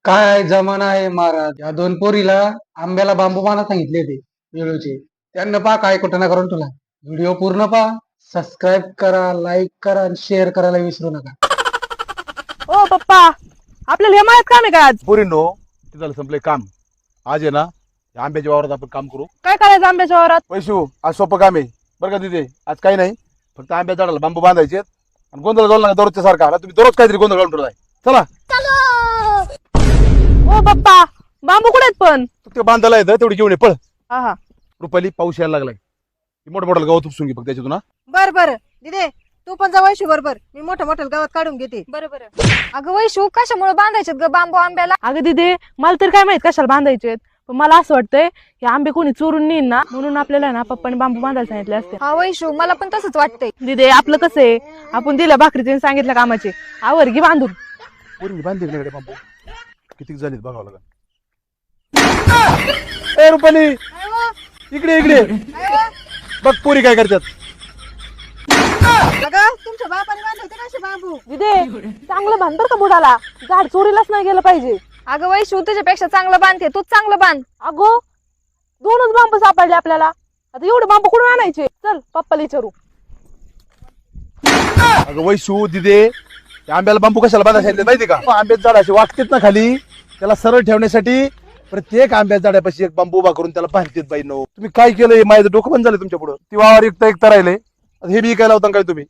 काय जमाना आहे महाराज. या दोन पोरीला आंब्याला बांबू बांधा सांगितले ते वेळूचे. त्यांना पहा काय कुठं करून तुला. व्हिडिओ पूर्ण पहा, सबस्क्राईब करा, लाईक करा आणि शेअर करायला विसरू नका. ओ पप्पा, आपल्याला हिमायत काम आहे का आज? पोरींनो, ते झालं संपलंय काम. आज आहे ना या आंब्याच्या वावरात आपण काम करू. काय करायचं आंब्याच्या वावरात? पैशू आज सोपं काम आहे बरं का तिथे. आज काही नाही, फक्त आंब्या झाडाला बांबू बांधायचे आणि गोंधळ घालू नका दररोजच्या सारखा. आता तुम्ही दररोज काहीतरी गोंधळ घालून ठेवलाय. चला ओ पप्पा, बांबू कुठे आहेत पण? ते बांधायला येतं तेवढी घेऊन ये पळ. हा हा. रुपाली पाऊस यायला लागलाय. मोठं मोठं गवत उपसून घे फक्त त्याच्यातून हा. बर बर दिदे, तू पण जा वैशू बरोबर. मी मोठं मोठं गावात काढून घेते. बरोबर. अगं वैशू, कशामुळे बांधायचे ग बांबू आंब्याला? अगं दिदे, मला तर काय माहित कशाला बांधायचे, पण मला असं वाटतंय हे आंबे कोणी चोरून नेईन ना, म्हणून आपल्याला ना पप्पाने बांबू बांधायला सांगितले असते. हा वैशू, मला पण तसंच वाटतंय. दिदे, आपलं कसं आहे, आपण दिल्या भाकरीचे सांगितलं कामाचे आवरगी बांधून. पोरींनी बांधले का बांबू? किती झालीत बघावं लागेल. ए रुपाली, इकडे इकडे बघ पोरी काय करतात. अगं तुमच्या बापाने बांधले कसे बांबू? दिदे, चांगलं बांधतर का बुडाला, झाड चोरीलाच नाही गेलं पाहिजे. अगं वैशू, तुझ्यापेक्षा चांगलं बांधते, तूच चांगलं बांध. अगो, दोनच बांबू सापडले आपल्याला, आता एवढे बांबू कुठून आणायचे? चल पप्पाला विचारू. अगं वैशू दिदे, त्या आंब्याला बांबू कशाला बांधायला सांगितले माहिती का? आंब्याचे झाड असे वागतेत ना खाली, त्याला सरळ ठेवण्यासाठी प्रत्येक आंब्याच्या झाडापाशी एक बांबू उभा करून त्याला बांधतेत. बाई नो, तुम्ही काय केलंय? माझं डोकं बंद झालं तुमच्या पुढं. ती वावर एकटा राहिले, हे बी काय लावता काय तुम्ही?